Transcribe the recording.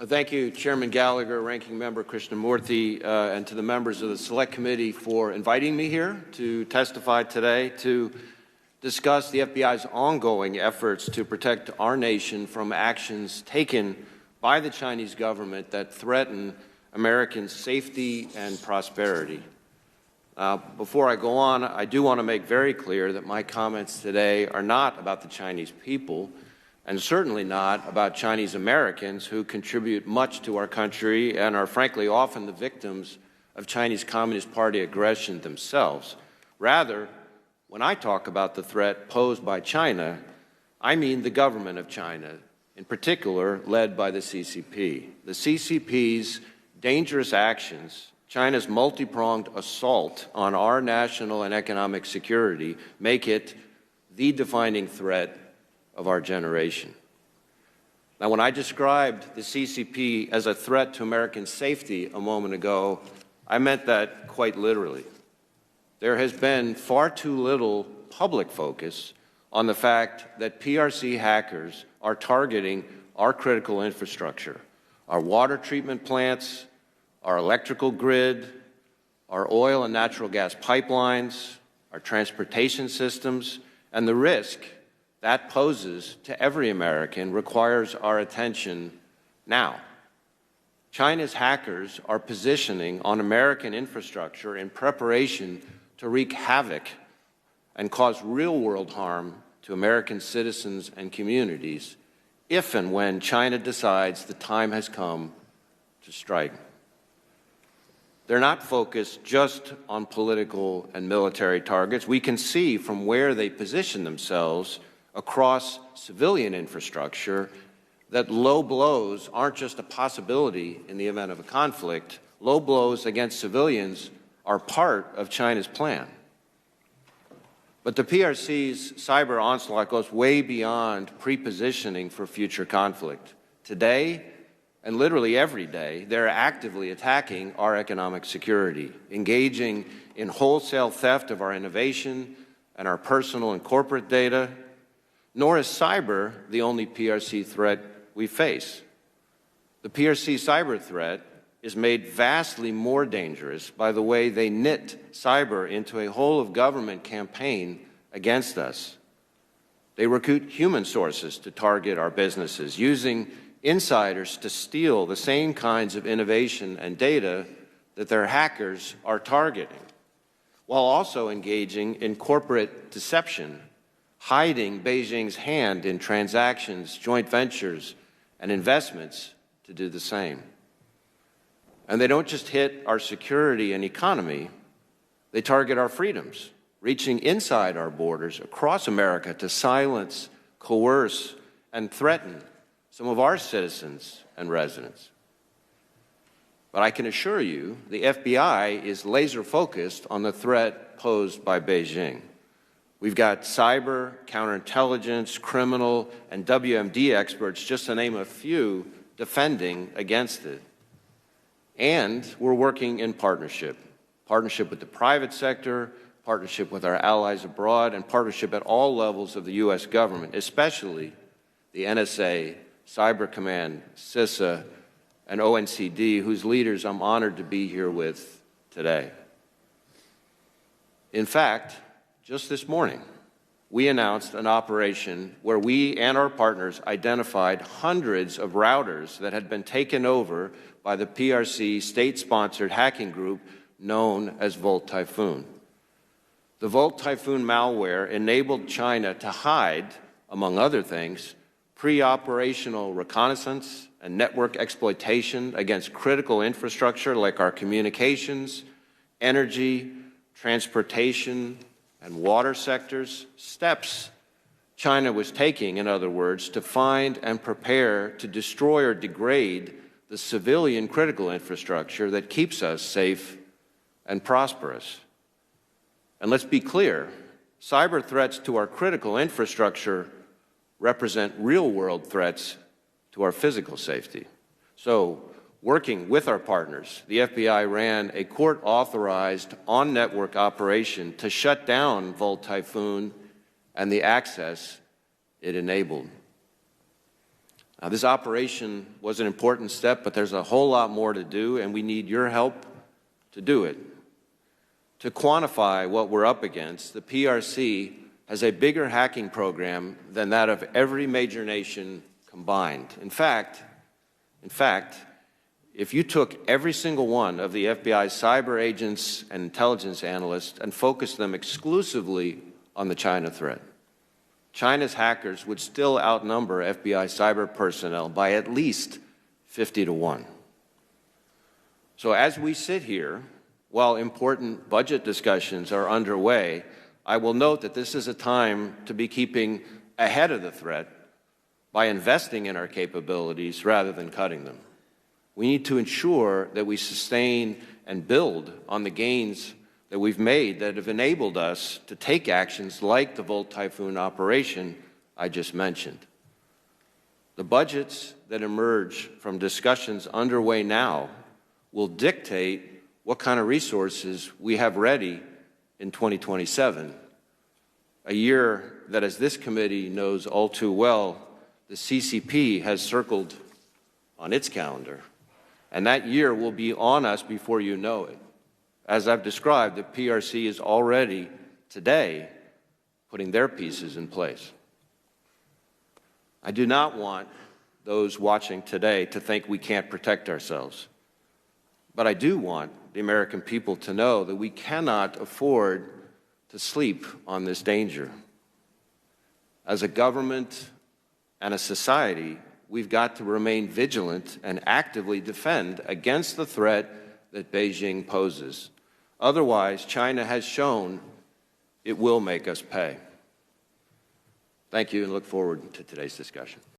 Thank you, Chairman Gallagher, Ranking Member Krishnamurthy, and to the members of the Select Committee for inviting me here to testify today to discuss the FBI's ongoing efforts to protect our nation from actions taken by the Chinese government that threaten American safety and prosperity. Before I go on, I do want to make very clear that my comments today are not about the Chinese people, and certainly not about Chinese Americans who contribute much to our country and are frankly often the victims of Chinese Communist Party aggression themselves. Rather, when I talk about the threat posed by China, I mean the government of China, in particular led by the CCP. The CCP's dangerous actions, China's multi-pronged assault on our national and economic security, make it the defining threat of our generation. Now, when I described the CCP as a threat to American safety a moment ago, I meant that quite literally. There has been far too little public focus on the fact that PRC hackers are targeting our critical infrastructure, our water treatment plants, our electrical grid, our oil and natural gas pipelines, our transportation systems, and the risk that poses to every American requires our attention now. China's hackers are positioning on American infrastructure in preparation to wreak havoc and cause real-world harm to American citizens and communities if and when China decides the time has come to strike. They're not focused just on political and military targets. We can see from where they position themselves across civilian infrastructure that low blows aren't just a possibility in the event of a conflict. Low blows against civilians are part of China's plan. But the PRC's cyber onslaught goes way beyond pre-positioning for future conflict. Today, and literally every day, they're actively attacking our economic security, engaging in wholesale theft of our innovation and our personal and corporate data. Nor is cyber the only PRC threat we face. The PRC cyber threat is made vastly more dangerous by the way they knit cyber into a whole-of-government campaign against us. They recruit human sources to target our businesses, using insiders to steal the same kinds of innovation and data that their hackers are targeting, while also engaging in corporate deception, hiding Beijing's hand in transactions, joint ventures, and investments to do the same. And they don't just hit our security and economy, they target our freedoms, reaching inside our borders across America to silence, coerce, and threaten some of our citizens and residents. But I can assure you, the FBI is laser-focused on the threat posed by Beijing. We've got cyber, counterintelligence, criminal, and WMD experts, just to name a few, defending against it. And we're working in partnership with the private sector, partnership with our allies abroad, and partnership at all levels of the U.S. government, especially the NSA, Cyber Command, CISA, and ONCD, whose leaders I'm honored to be here with today. In fact, just this morning, we announced an operation where we and our partners identified hundreds of routers that had been taken over by the PRC state-sponsored hacking group known as Volt Typhoon. The Volt Typhoon malware enabled China to hide, among other things, pre-operational reconnaissance and network exploitation against critical infrastructure like our communications, energy, transportation, and water sectors, steps China was taking, in other words, to find and prepare to destroy or degrade the civilian critical infrastructure that keeps us safe and prosperous. And let's be clear, cyber threats to our critical infrastructure represent real-world threats to our physical safety. So, working with our partners, the FBI ran a court-authorized on-network operation to shut down Volt Typhoon and the access it enabled. This operation was an important step, but there's a whole lot more to do, and we need your help to do it. To quantify what we're up against, the PRC has a bigger hacking program than that of every major nation combined. In fact, if you took every single one of the FBI's cyber agents and intelligence analysts and focused them exclusively on the China threat, China's hackers would still outnumber FBI cyber personnel by at least 50 to 1. So as we sit here, while important budget discussions are underway, I will note that this is a time to be keeping ahead of the threat by investing in our capabilities rather than cutting them. We need to ensure that we sustain and build on the gains that we've made that have enabled us to take actions like the Volt Typhoon operation I just mentioned. The budgets that emerge from discussions underway now will dictate what kind of resources we have ready in 2027, a year that, as this committee knows all too well, the CCP has circled on its calendar. And that year will be on us before you know it. As I've described, the PRC is already, today, putting their pieces in place. I do not want those watching today to think we can't protect ourselves. But I do want the American people to know that we cannot afford to sleep on this danger. As a government and a society, we've got to remain vigilant and actively defend against the threat that Beijing poses. Otherwise, China has shown it will make us pay. Thank you, and look forward to today's discussion.